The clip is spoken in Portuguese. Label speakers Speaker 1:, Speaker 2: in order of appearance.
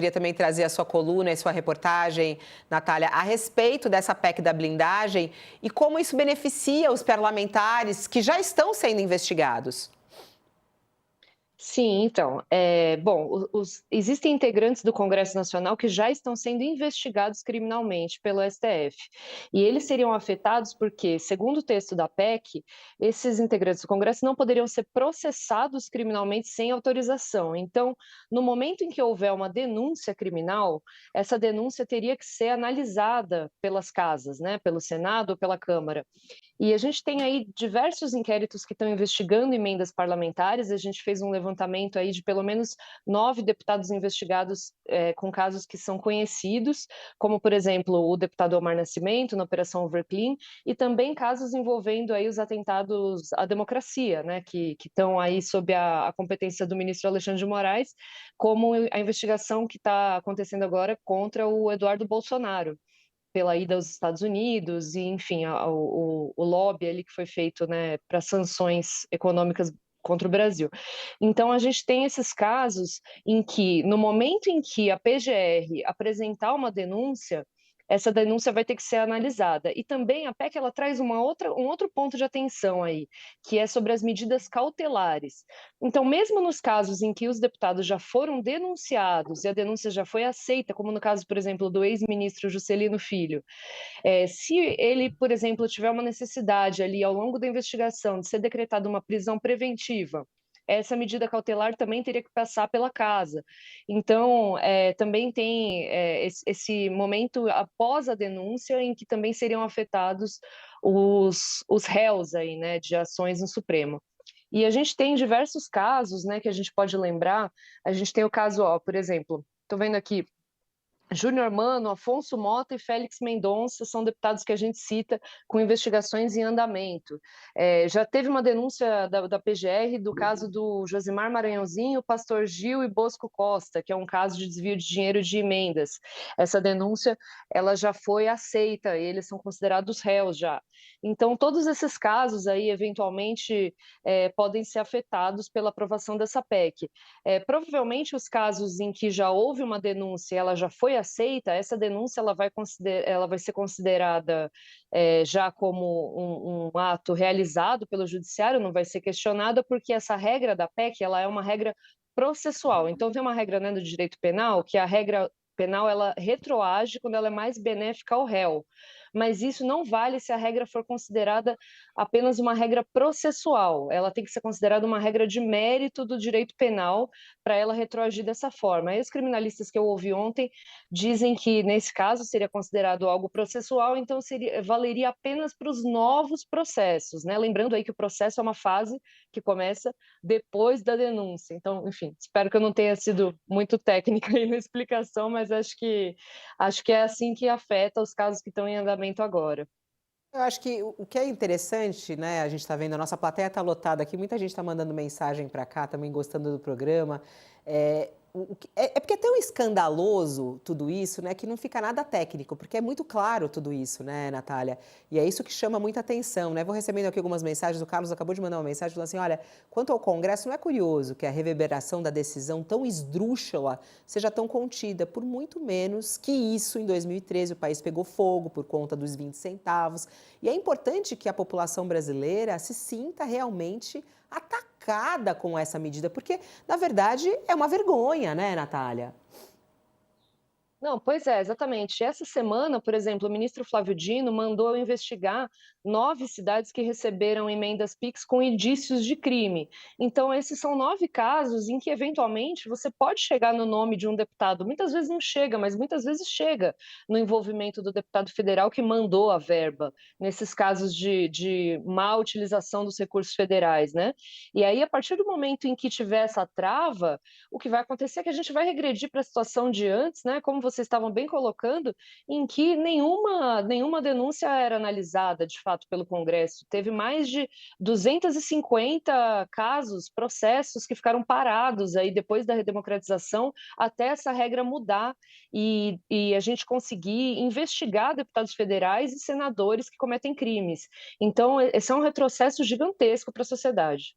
Speaker 1: Queria também trazer a sua coluna e sua reportagem, Natália, a respeito dessa PEC da blindagem e como isso beneficia os parlamentares que já estão sendo investigados.
Speaker 2: Sim, então, bom, existem integrantes do Congresso Nacional que já estão sendo investigados criminalmente pelo STF. E eles seriam afetados porque, segundo o texto da PEC, esses integrantes do Congresso não poderiam ser processados criminalmente sem autorização. Então, no momento em que houver uma denúncia criminal, essa denúncia teria que ser analisada pelas casas, né, pelo Senado ou pela Câmara. E a gente tem aí diversos inquéritos que estão investigando emendas parlamentares. A gente fez um levantamento aí de pelo menos 9 deputados investigados com casos que são conhecidos, como, por exemplo, o deputado Omar Nascimento, na Operação Overclean, e também casos envolvendo aí os atentados à democracia, né, que estão aí sob a competência do ministro Alexandre de Moraes, como a investigação que está acontecendo agora contra o Eduardo Bolsonaro pela ida aos Estados Unidos e, enfim, o lobby ali que foi feito, né, para sanções econômicas contra o Brasil. Então a gente tem esses casos em que, no momento em que a PGR apresentar uma denúncia, essa denúncia vai ter que ser analisada. E também a PEC ela traz um outro ponto de atenção aí, que é sobre as medidas cautelares. Então, mesmo nos casos em que os deputados já foram denunciados e a denúncia já foi aceita, como no caso, por exemplo, do ex-ministro Juscelino Filho, se ele, por exemplo, tiver uma necessidade ali ao longo da investigação de ser decretada uma prisão preventiva, essa medida cautelar também teria que passar pela casa. Então, também tem esse momento após a denúncia em que também seriam afetados os réus aí, né, de ações no Supremo. E a gente tem diversos casos, né, que a gente pode lembrar. A gente tem o caso, ó, por exemplo, estou vendo aqui, Júnior Mano, Afonso Mota e Félix Mendonça são deputados que a gente cita com investigações em andamento. Já teve uma denúncia da PGR do caso do Josimar Maranhãozinho, Pastor Gil e Bosco Costa, que é um caso de desvio de dinheiro de emendas. Essa denúncia ela já foi aceita e eles são considerados réus já. Então, todos esses casos aí, eventualmente, podem ser afetados pela aprovação dessa PEC. Provavelmente os casos em que já houve uma denúncia e ela já foi aceita, essa denúncia ela vai ser considerada já como um ato realizado pelo judiciário, não vai ser questionada, porque essa regra da PEC ela é uma regra processual. Então tem uma regra, né, do direito penal, que a regra penal ela retroage quando ela é mais benéfica ao réu. Mas isso não vale se a regra for considerada apenas uma regra processual. Ela tem que ser considerada uma regra de mérito do direito penal para ela retroagir dessa forma. Aí os criminalistas que eu ouvi ontem dizem que, nesse caso, seria considerado algo processual, então valeria apenas para os novos processos, né? Lembrando aí que o processo é uma fase que começa depois da denúncia. Então, enfim, espero que eu não tenha sido muito técnica aí na explicação, mas acho que é assim que afeta os casos que estão em andamento agora.
Speaker 1: Eu acho que o que é interessante, né, a gente está vendo, a nossa plateia está lotada aqui, muita gente está mandando mensagem para cá, também gostando do programa. É porque é tão escandaloso tudo isso, né, que não fica nada técnico, porque é muito claro tudo isso, né, Natália? E é isso que chama muita atenção, né? Vou recebendo aqui algumas mensagens, o Carlos acabou de mandar uma mensagem falando assim: olha, quanto ao Congresso, não é curioso que a reverberação da decisão tão esdrúxula seja tão contida, por muito menos que isso, em 2013, o país pegou fogo por conta dos 20 centavos. E é importante que a população brasileira se sinta realmente atacada com essa medida, porque, na verdade, é uma vergonha, né, Natália?
Speaker 2: Não, pois é, exatamente. Essa semana, por exemplo, o ministro Flávio Dino mandou investigar 9 cidades que receberam emendas PIX com indícios de crime. Então, esses são 9 casos em que, eventualmente, você pode chegar no nome de um deputado. Muitas vezes não chega, mas muitas vezes chega no envolvimento do deputado federal que mandou a verba, nesses casos de má utilização dos recursos federais, né? E aí, a partir do momento em que tiver essa trava, o que vai acontecer é que a gente vai regredir para a situação de antes, né, como vocês estavam bem colocando, em que nenhuma denúncia era analisada, de fato, pelo Congresso. Teve mais de 250 casos, processos que ficaram parados aí depois da redemocratização, até essa regra mudar e a gente conseguir investigar deputados federais e senadores que cometem crimes. Então, esse é um retrocesso gigantesco para a sociedade.